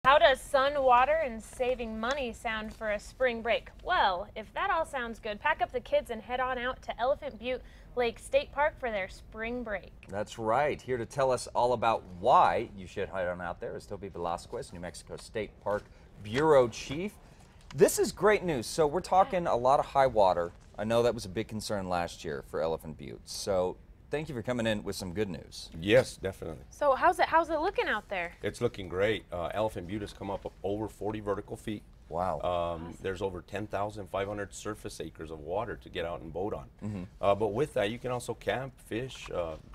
How does sun, water, and saving money sound for a spring break? Well, if that all sounds good, pack up the kids and head on out to Elephant Butte Lake State Park for their spring break. That's right. Here to tell us all about why you should head on out there is Toby Velasquez, New Mexico State Park Bureau Chief. This is great news. So we're talking a lot of high water. I know that was a big concern last year for Elephant Butte. So thank you for coming in with some good news. Yes, definitely. So how's it looking out there? It's looking great. Elephant Butte has come up over 40 vertical feet. Wow. Awesome. There's over 10,500 surface acres of water to get out and boat on. But with that, you can also camp, fish,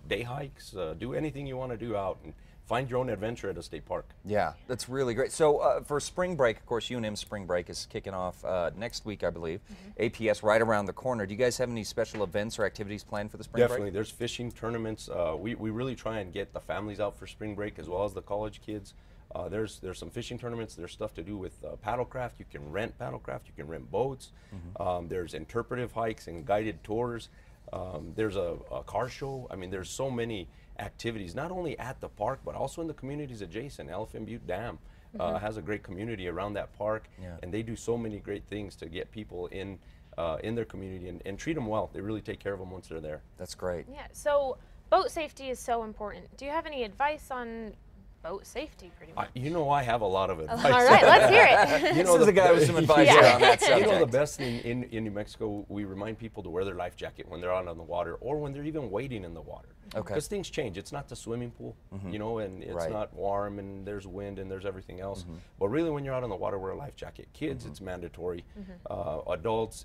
day hikes, do anything you want to do out and find your own adventure at a state park. Yeah, that's really great. So for spring break, of course, UNM spring break is kicking off next week, I believe. APS right around the corner. Do you guys have any special events or activities planned for the spring Definitely. break? There's fishing tournaments. We really try and get the families out for spring break as well as the college kids. There's some fishing tournaments. There's stuff to do with paddlecraft. You can rent paddlecraft. You can rent boats. There's interpretive hikes and guided tours. There's a car show. I mean, there's so many activities, not only at the park, but also in the communities adjacent. Elephant Butte Dam has a great community around that park, and they do so many great things to get people in their community and treat them well. They really take care of them once they're there. That's great. Yeah, so boat safety is so important. Do you have any advice on boat safety, pretty much? You know, I have a lot of advice. All right, let's hear it. You know, this is a guy with some advice here on that subject. You know, the best thing in New Mexico, we remind people to wear their life jacket when they're out on the water or when they're even wading in the water. Okay. Because things change. It's not the swimming pool, you know, and it's not warm and there's wind and there's everything else. But really, when you're out on the water, wear a life jacket. Kids, it's mandatory. Adults,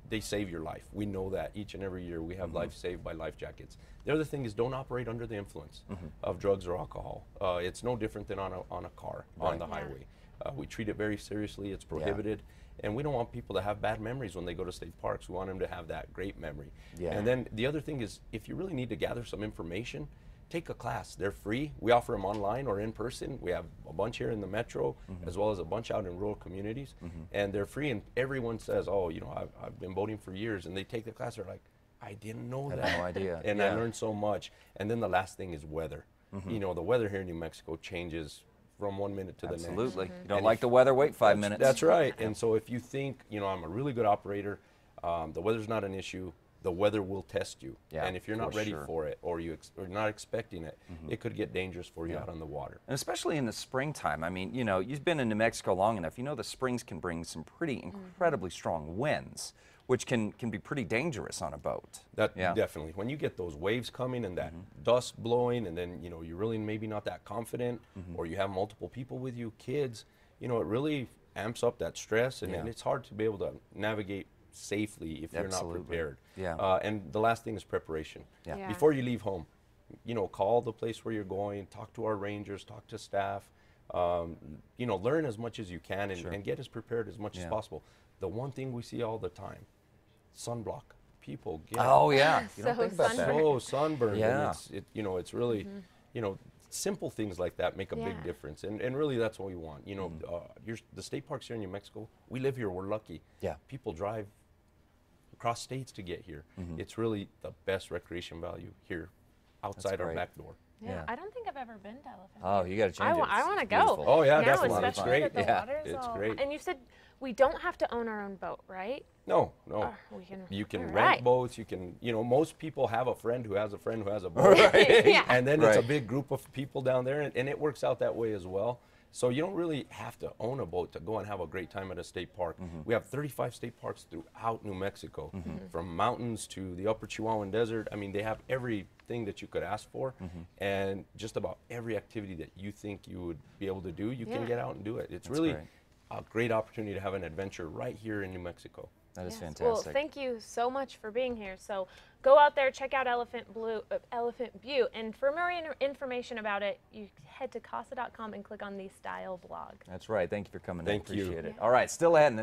they save your life. We know that each and every year we have lives saved by life jackets. The other thing is don't operate under the influence of drugs or alcohol. It's no different than on a car on the highway. We treat it very seriously. It's prohibited. And we don't want people to have bad memories when they go to state parks. We want them to have that great memory. And then the other thing is, if you really need to gather some information, take a class. They're free. We offer them online or in person. We have a bunch here in the metro, as well as a bunch out in rural communities. And they're free, and everyone says, oh, you know, I've been boating for years. And they take the class, they're like, I didn't know that. I had no idea. And I learned so much. And then the last thing is weather. You know, the weather here in New Mexico changes from 1 minute to the next. Absolutely. You don't like the weather, wait 5 minutes. That's right. And so if you think, you know, I'm a really good operator, the weather's not an issue, the weather will test you. And if you're not ready for it or you're not expecting it, it could get dangerous for you out on the water. And especially in the springtime. I mean, you know, you've been in New Mexico long enough. You know the springs can bring some pretty incredibly strong winds, which can be pretty dangerous on a boat. Definitely. When you get those waves coming and that dust blowing, and then, you know, you're really maybe not that confident, or you have multiple people with you, kids, you know, it really amps up that stress, and it's hard to be able to navigate safely if you're not prepared. And the last thing is preparation. Before you leave home, you know, call the place where you're going, talk to our rangers, talk to staff, you know, learn as much as you can and get as prepared as much as possible. The one thing we see all the time, sunblock. People get you don't think about that. so sunburned. And you know, it's really, you know, simple things like that make a big difference. And really that's what we want. You know, the state parks here in New Mexico, we live here, we're lucky. People drive across states to get here. It's really the best recreation value here outside our back door. I don't think I've ever been to Elephant. Oh, you got to change it. I want to go. Beautiful. Oh yeah, now, definitely. It's especially great. that the water's it's all, great. And you said we don't have to own our own boat, right? No. You can rent boats. You can, you know, most people have a friend who has a friend who has a boat. And then it's a big group of people down there, and it works out that way as well. So you don't really have to own a boat to go and have a great time at a state park. We have 35 state parks throughout New Mexico, from mountains to the upper Chihuahuan Desert. I mean, they have everything that you could ask for, and just about every activity that you think you would be able to do, you can get out and do it. It's really a great opportunity to have an adventure right here in New Mexico. That is fantastic. Well, thank you so much for being here. So go out there, check out Elephant Butte, and for more information about it, you head to casa.com and click on the Style blog. That's right. Thank you for coming in. Thank you. Appreciate it. All right, still ahead in this